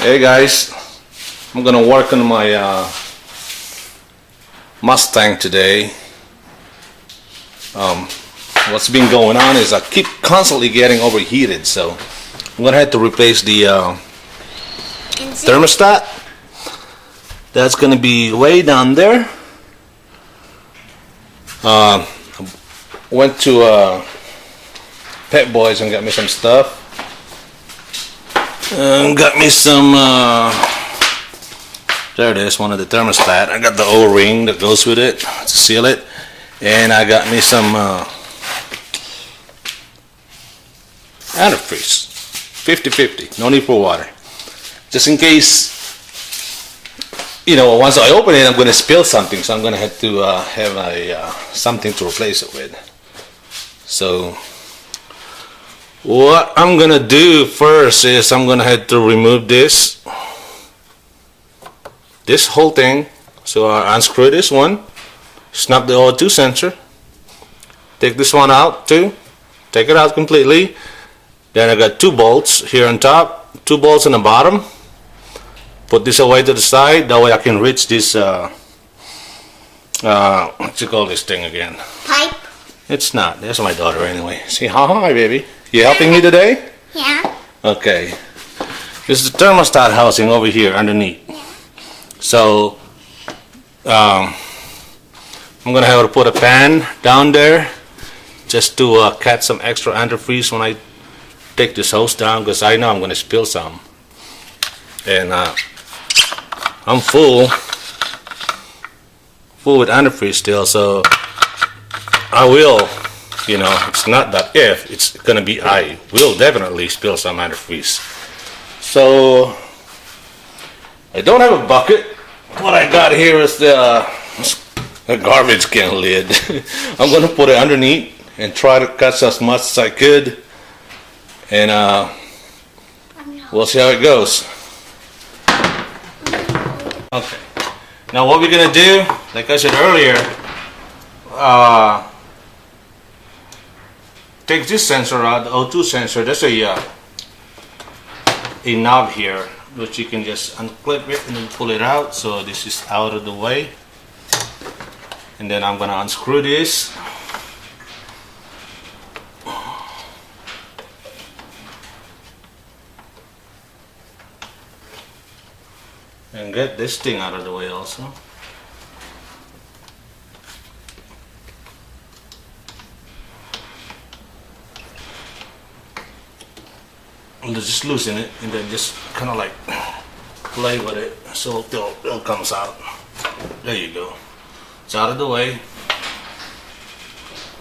Hey guys, I'm gonna work on my Mustang today. What's been going on is I keep constantly getting overheated, so I'm gonna have to replace the thermostat. That's gonna be way down there. Went to Pet Boys and got me some stuff. Got me some, there it is, one of the thermostat. I got the O-ring that goes with it to seal it. And I got me some antifreeze. 50-50, no need for water. Just in case, you know, once I open it, I'm going to spill something. So I'm going to have to have something to replace it with. So what I'm gonna do first is I'm gonna have to remove this whole thing. So I unscrew this one, snap the O2 sensor, take this one out too, take it out completely. Then I got 2 bolts here on top, 2 bolts on the bottom. Put this away to the side, that way I can reach this what you call this thing again? Pipe? It's not, that's my daughter anyway. See, hi baby. You helping me today? Yeah. Okay. This is the thermostat housing over here underneath. Yeah. So I'm gonna have to put a pan down there just to catch some extra antifreeze when I take this hose down, because I know I'm gonna spill some. And I'm full with antifreeze still, so I will. You know, it's not that if, it's gonna be I will definitely spill some antifreeze. So I don't have a bucket. What I got here is the garbage can lid. I'm gonna put it underneath and try to catch as much as I could, and we'll see how it goes. Okay. Now what we're gonna do, like I said earlier, take this sensor out, the O2 sensor. There's a knob here which you can just unclip it and then pull it out. So this is out of the way, and then I'm gonna unscrew this. And get this thing out of the way also. And just loosen it and then just kind of like play with it so it comes out. There you go. It's out of the way.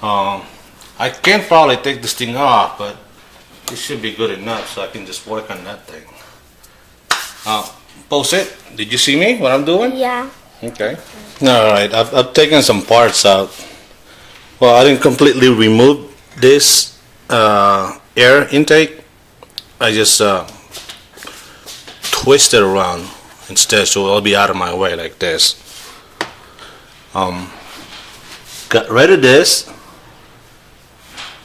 I can probably take this thing off, but it should be good enough so I can just work on that thing. Post it. Did you see me? What I'm doing? Yeah. Okay. Alright, I've taken some parts out. Well, I didn't completely remove this air intake. I just twist it around instead, so it'll be out of my way like this. Got rid of this.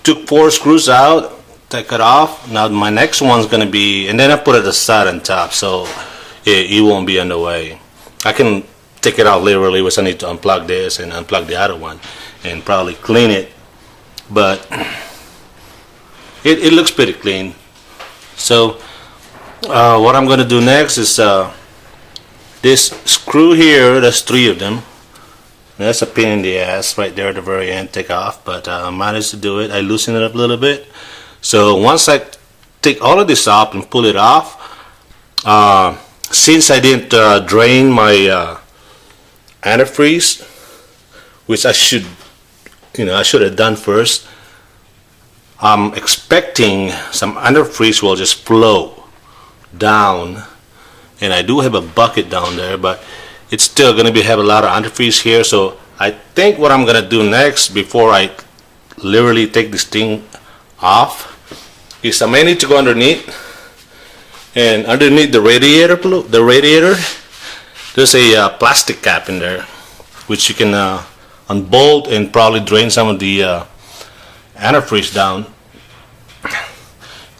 Took 4 screws out. Take it off. Now my next one's gonna be, and then I put it aside on top, so it won't be in the way. I can take it out literally, which I need to unplug this and unplug the other one, and probably clean it. But it looks pretty clean. So what I'm going to do next is this screw here. There's 3 of them. That's a pain in the ass right there at the very end. Take off, but I managed to do it. I loosen it up a little bit. So once I take all of this off and pull it off, since I didn't drain my antifreeze, which I should have done first, I'm expecting some antifreeze will just flow down, and I do have a bucket down there, but it's still going to have a lot of antifreeze here. So I think what I'm going to do next, before I literally take this thing off, is I may need to go underneath, and underneath the radiator, there's a plastic cap in there, which you can unbolt and probably drain some of the antifreeze down.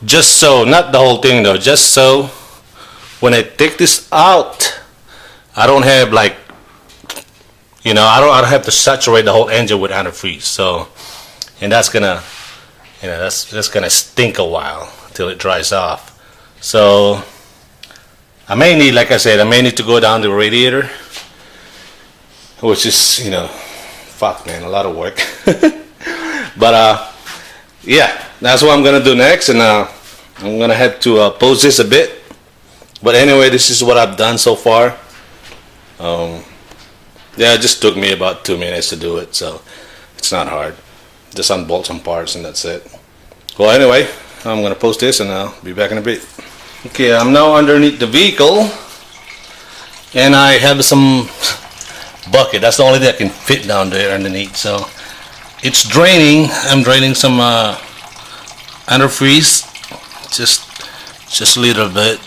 Just so, not the whole thing though, just so when I take this out, I don't have like, I don't have to saturate the whole engine with antifreeze. So, and that's gonna, that's gonna stink a while till it dries off. So I may need, like I said, I may need to go down the radiator, which is, fuck man, a lot of work. But yeah, that's what I'm gonna do next, and I'm gonna have to pause this a bit. But anyway, this is what I've done so far. Yeah, it just took me about 2 minutes to do it, so it's not hard. Just unbolt some parts and that's it. Well, anyway, I'm gonna post this and I'll be back in a bit. Okay, I'm now underneath the vehicle, and I have some bucket. That's the only thing I can fit down there underneath. So it's draining. I'm draining some antifreeze, just a little bit.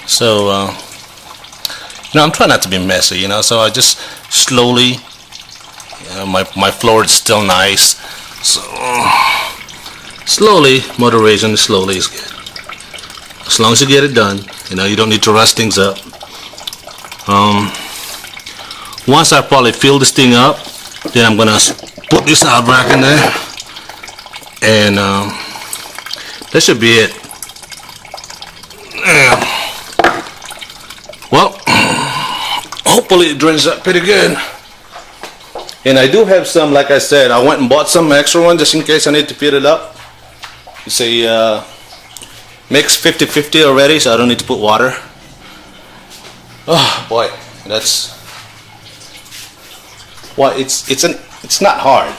So I'm trying not to be messy, so I just slowly, my floor is still nice, so slowly, moderation, slowly is good. As long as you get it done, you don't need to rush things up. Once I probably fill this thing up, then I'm gonna put this out back in there, and that should be it. Well, hopefully it drains up pretty good. And I do have some, like I said, I went and bought some extra one just in case I need to fill it up. It's a mix 50-50 already, so I don't need to put water. Oh boy, it's not hard.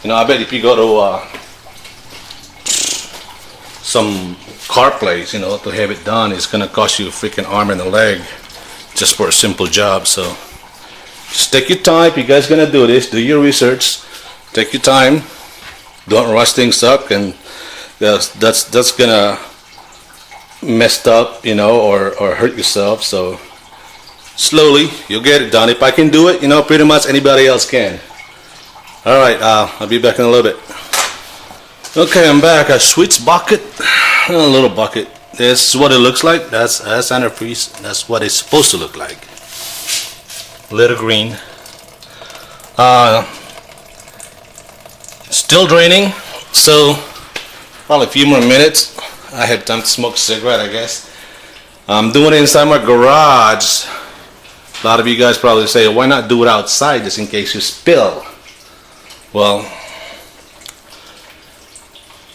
I bet if you go to some car place, to have it done, it's gonna cost you a freaking arm and a leg just for a simple job. So just take your time. If you guys gonna do this, do your research, take your time, don't rush things up, and that's gonna messed up, or hurt yourself. So slowly you'll get it done. If I can do it, pretty much anybody else can. All right, I'll be back in a little bit. Okay, I'm back. I switched bucket, a little bucket. This is what it looks like. That's antifreeze. That's what it's supposed to look like. A little green. Still draining. So probably a few more minutes. I have time to smoke a cigarette, I guess. I'm doing it inside my garage. A lot of you guys probably say, why not do it outside just in case you spill? Well,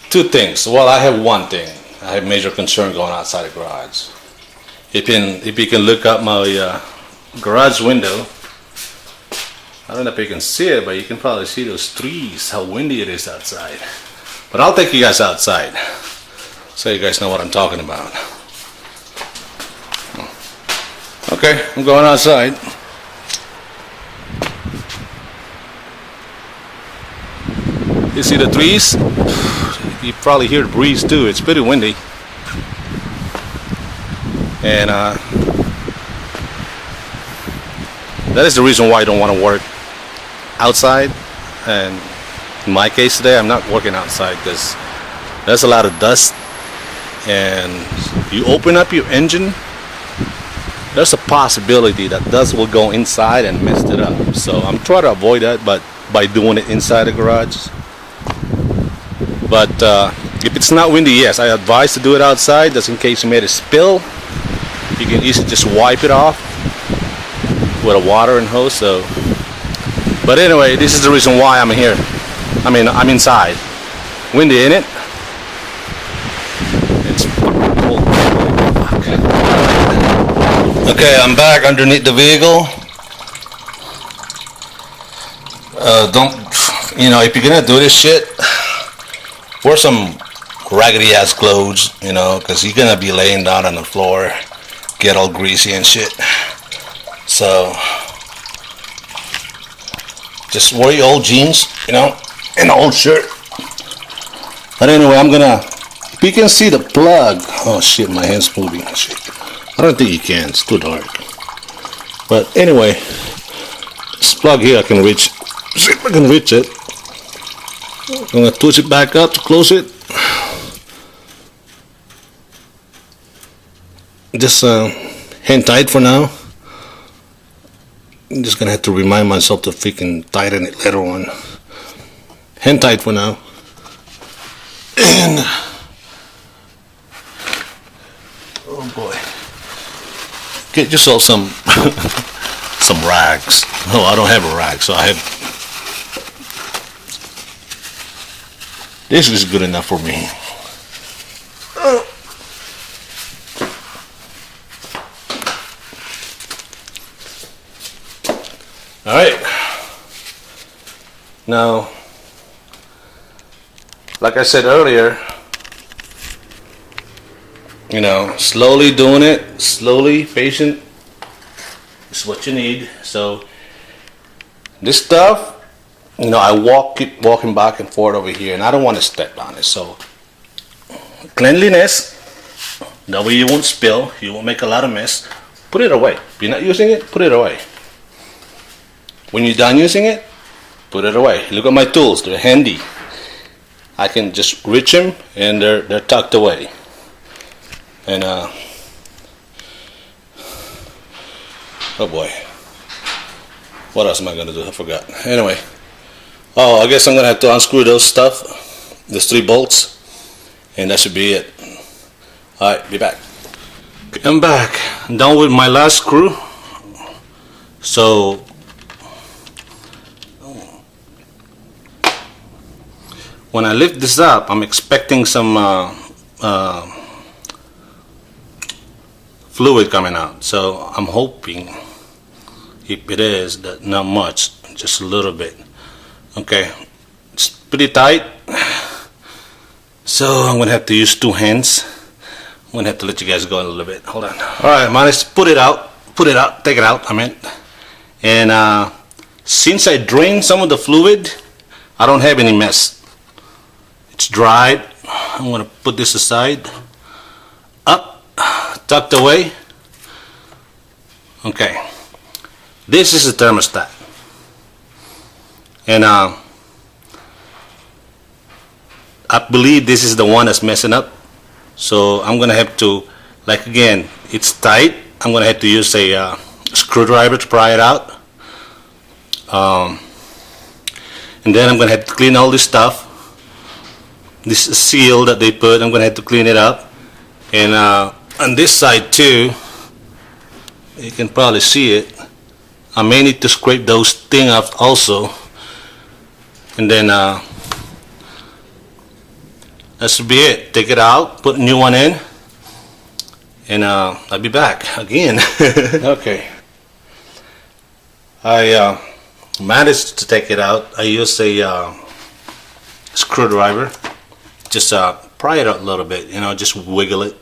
two things. Well, I have one thing. I have major concern going outside the garage. If you can look up my garage window, I don't know if you can see it, but you can probably see those trees, how windy it is outside. But I'll take you guys outside so you guys know what I'm talking about. Okay, I'm going outside. You see the trees? You probably hear the breeze too. It's pretty windy. And that is the reason why I don't want to work outside. And in my case today, I'm not working outside because there's a lot of dust. And you open up your engine, there's a possibility that dust will go inside and mess it up. So I'm trying to avoid that, but by doing it inside the garage. But if it's not windy, yes, I advise to do it outside, just in case you made a spill. You can easily just wipe it off with a water and hose. So, but anyway, this is the reason why I'm here. I'm inside. Windy, ain't it? It's fucking cold. Fuck. Okay, I'm back underneath the vehicle. If you're gonna do this shit, wear some raggedy ass clothes, because you're gonna be laying down on the floor, get all greasy and shit. So just wear your old jeans, and an old shirt. But anyway, if you can see the plug. Oh shit, my hand's moving. Shit. I don't think you can, it's too dark. But anyway, this plug here I can reach. See if I can reach it. I'm gonna twist it back up to close it. just hand tight for now. I'm just gonna have to remind myself to freaking tighten it later on. Hand tight for now. And oh boy, get yourself some some rags. No, I don't have a rag, so I have. This is good enough for me. All right. Now, like I said earlier, you know, slowly doing it, slowly, patient is what you need. So this stuff, you know, I keep walking back and forth over here, and I don't want to step on it. So cleanliness, that way you won't spill, you won't make a lot of mess. Put it away. If you're not using it, put it away. When you're done using it, put it away. Look at my tools, they're handy. I can just reach them and they're tucked away. And oh boy, what else am I gonna do? I forgot. Anyway, oh, I guess I'm gonna have to unscrew those those 3 bolts, and that should be it. Alright, be back. Okay, I'm back. I'm done with my last screw. So when I lift this up, I'm expecting some fluid coming out. So I'm hoping, if it is, that not much, just a little bit. Okay, it's pretty tight. So I'm gonna have to use 2 hands. I'm gonna have to let you guys go a little bit. Hold on. All right, managed to put it out, take it out. I meant, and since I drained some of the fluid, I don't have any mess. It's dried. I'm gonna put this aside, up, tucked away. Okay, this is a thermostat, and I believe this is the one that's messing up. So I'm gonna have to, like, again, it's tight. I'm gonna have to use a screwdriver to pry it out, and then I'm gonna have to clean all this stuff. This seal that they put, I'm gonna have to clean it up. And on this side too, you can probably see it, I may need to scrape those things off also. And then that should be it. Take it out, put a new one in, and I'll be back again. Okay, I managed to take it out. I used a screwdriver. Just pry it out a little bit, you know, just wiggle it.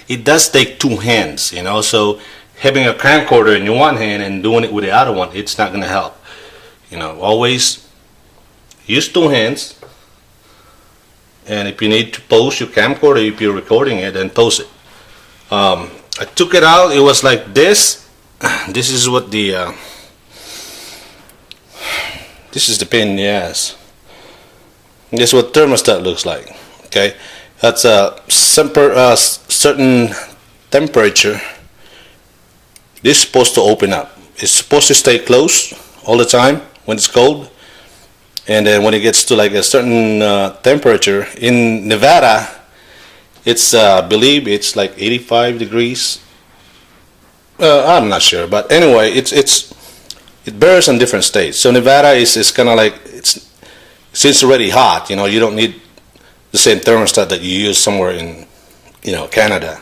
It does take 2 hands, you know, so having a camcorder in one hand and doing it with the other one, it's not going to help. You know, always use 2 hands, and if you need to pause your camcorder, if you're recording it, then pause it. I took it out, it was like this. This is what the this is the pain in the ass. This is what thermostat looks like. Okay, that's a certain temperature. This is supposed to open up. It's supposed to stay closed all the time when it's cold, and then when it gets to like a certain temperature in Nevada, it's I believe it's like 85 degrees. I'm not sure, but anyway, it varies on different states. So Nevada is kind of like, since it's already hot, you know, you don't need the same thermostat that you use somewhere in, you know, Canada.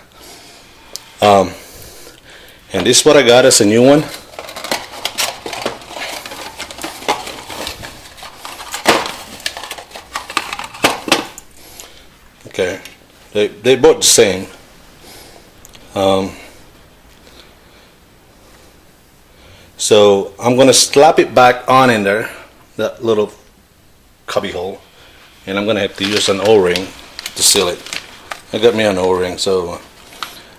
And this is what I got as a new one. Okay, they both the same. So I'm gonna slap it back on in there, that little cubby hole, and I'm gonna have to use an O-ring to seal it. I got me an O-ring, so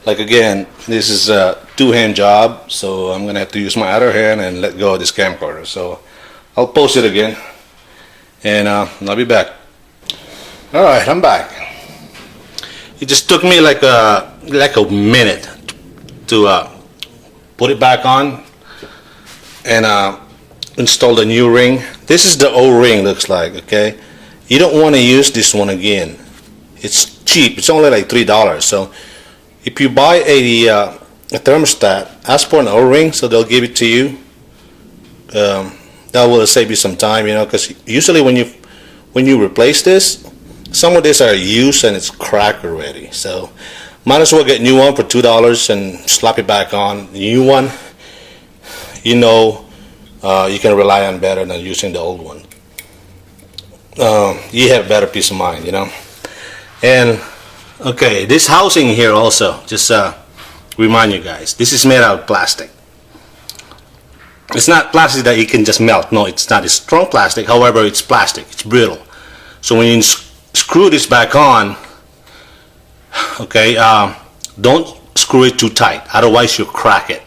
like again, this is a 2-hand job, so I'm gonna have to use my other hand and let go of this camcorder. So I'll post it again, and I'll be back. Alright, I'm back. It just took me like a minute to put it back on and install the new ring. This is the old ring, looks like. Okay, you don't want to use this one again. It's cheap. It's only like $3. So if you buy a thermostat, ask for an old ring, so they'll give it to you. That will save you some time, you know, because usually when you replace this, some of these are used and it's cracked already. So might as well get a new one for $2 and slap it back on. The new one, you know, you can rely on better than using the old one. You have better peace of mind, you know. And okay, this housing here also, just remind you guys, this is made out of plastic. It's not plastic that you can just melt. No, it's not. It's strong plastic. However, it's plastic. It's brittle. So when you screw this back on, okay, don't screw it too tight. Otherwise, you'll crack it.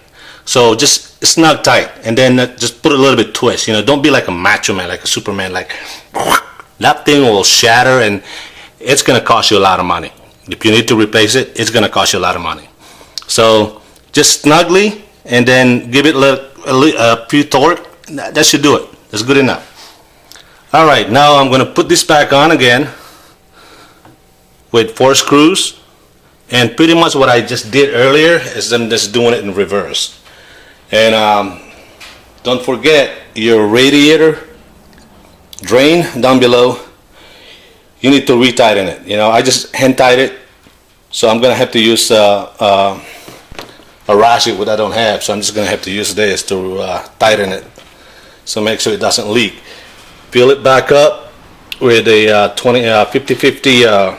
So just snug tight, and then just put a little bit twist. You know, don't be like a macho man, like a Superman. Like that thing will shatter, and it's gonna cost you a lot of money. If you need to replace it, it's gonna cost you a lot of money. So just snugly, and then give it a few torque. That should do it. That's good enough. All right, now I'm gonna put this back on again with 4 screws, and pretty much what I just did earlier is I'm just doing it in reverse. And don't forget your radiator drain down below. You need to retighten it. You know, I just hand tied it, so I'm gonna have to use a ratchet, what I don't have, so I'm just gonna have to use this to tighten it. So make sure it doesn't leak. Fill it back up with a 50-50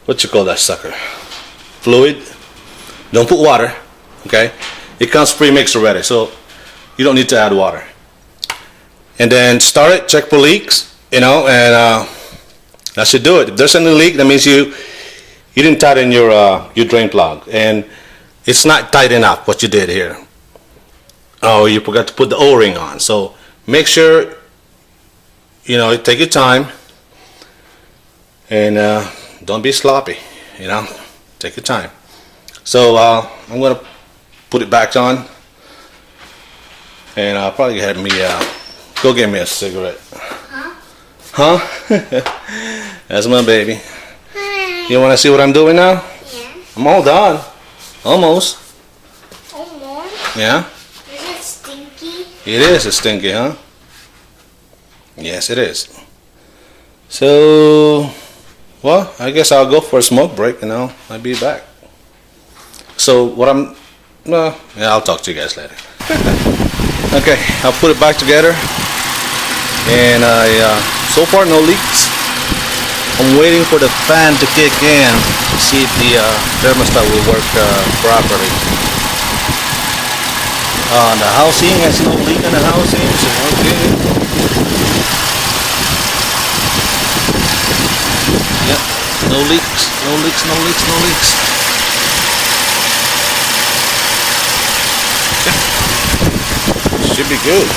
what you call that sucker? Fluid. Don't put water. Okay, it comes pre-mixed already, so you don't need to add water. And then start it. Check for leaks. You know, and that should do it. If there's any leak, that means you didn't tighten your drain plug, and it's not tight enough what you did here. Oh, you forgot to put the O-ring on. So make sure, you know, take your time, and don't be sloppy, you know, take your time. So I'm gonna put it back on, and I'll probably have me go get me a cigarette. Huh? That's my baby. Hi. You want to see what I'm doing now? Yeah. I'm all done. Almost. Almost. Yeah? Is it stinky? It is. It's stinky, huh? Yes, it is. So, well, I guess I'll go for a smoke break and I'll be back. So what well, yeah, I'll talk to you guys later. Okay, I'll put it back together, and so far no leaks. I'm waiting for the fan to kick in to see if the thermostat will work properly. The housing has no leak in the housing, so okay. Yep, no leaks, no leaks, no leaks, no leaks. Should be good.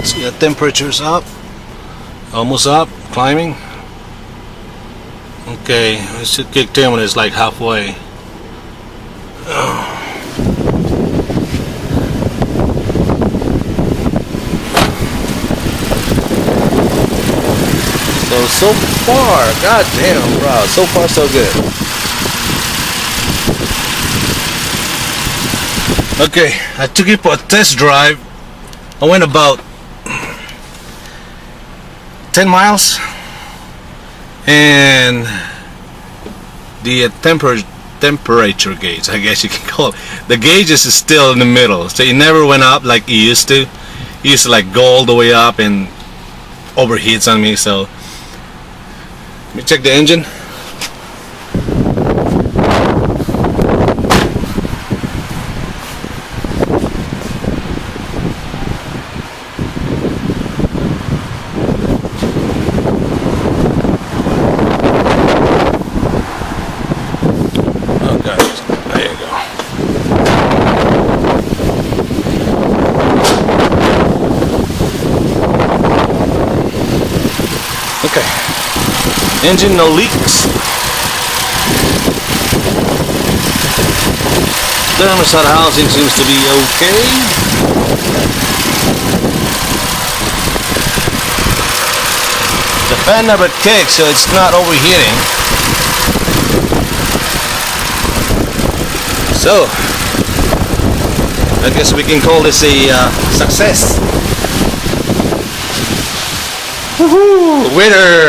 See, the temperature's up, almost up, climbing. Okay, it should kick in when it's like halfway. So far, goddamn, bro, so far so good. Okay, I took it for a test drive. I went about 10 miles, and the temperature gauge, I guess you can call it, the gauge is still in the middle, so it never went up like it used to. It used to like go all the way up and overheats on me. So let me check the engine. Okay, Engine no leaks. Thermostat housing seems to be okay. The fan never kicks, so it's not overheating. So, I guess we can call this a success. Woohoo! Winner!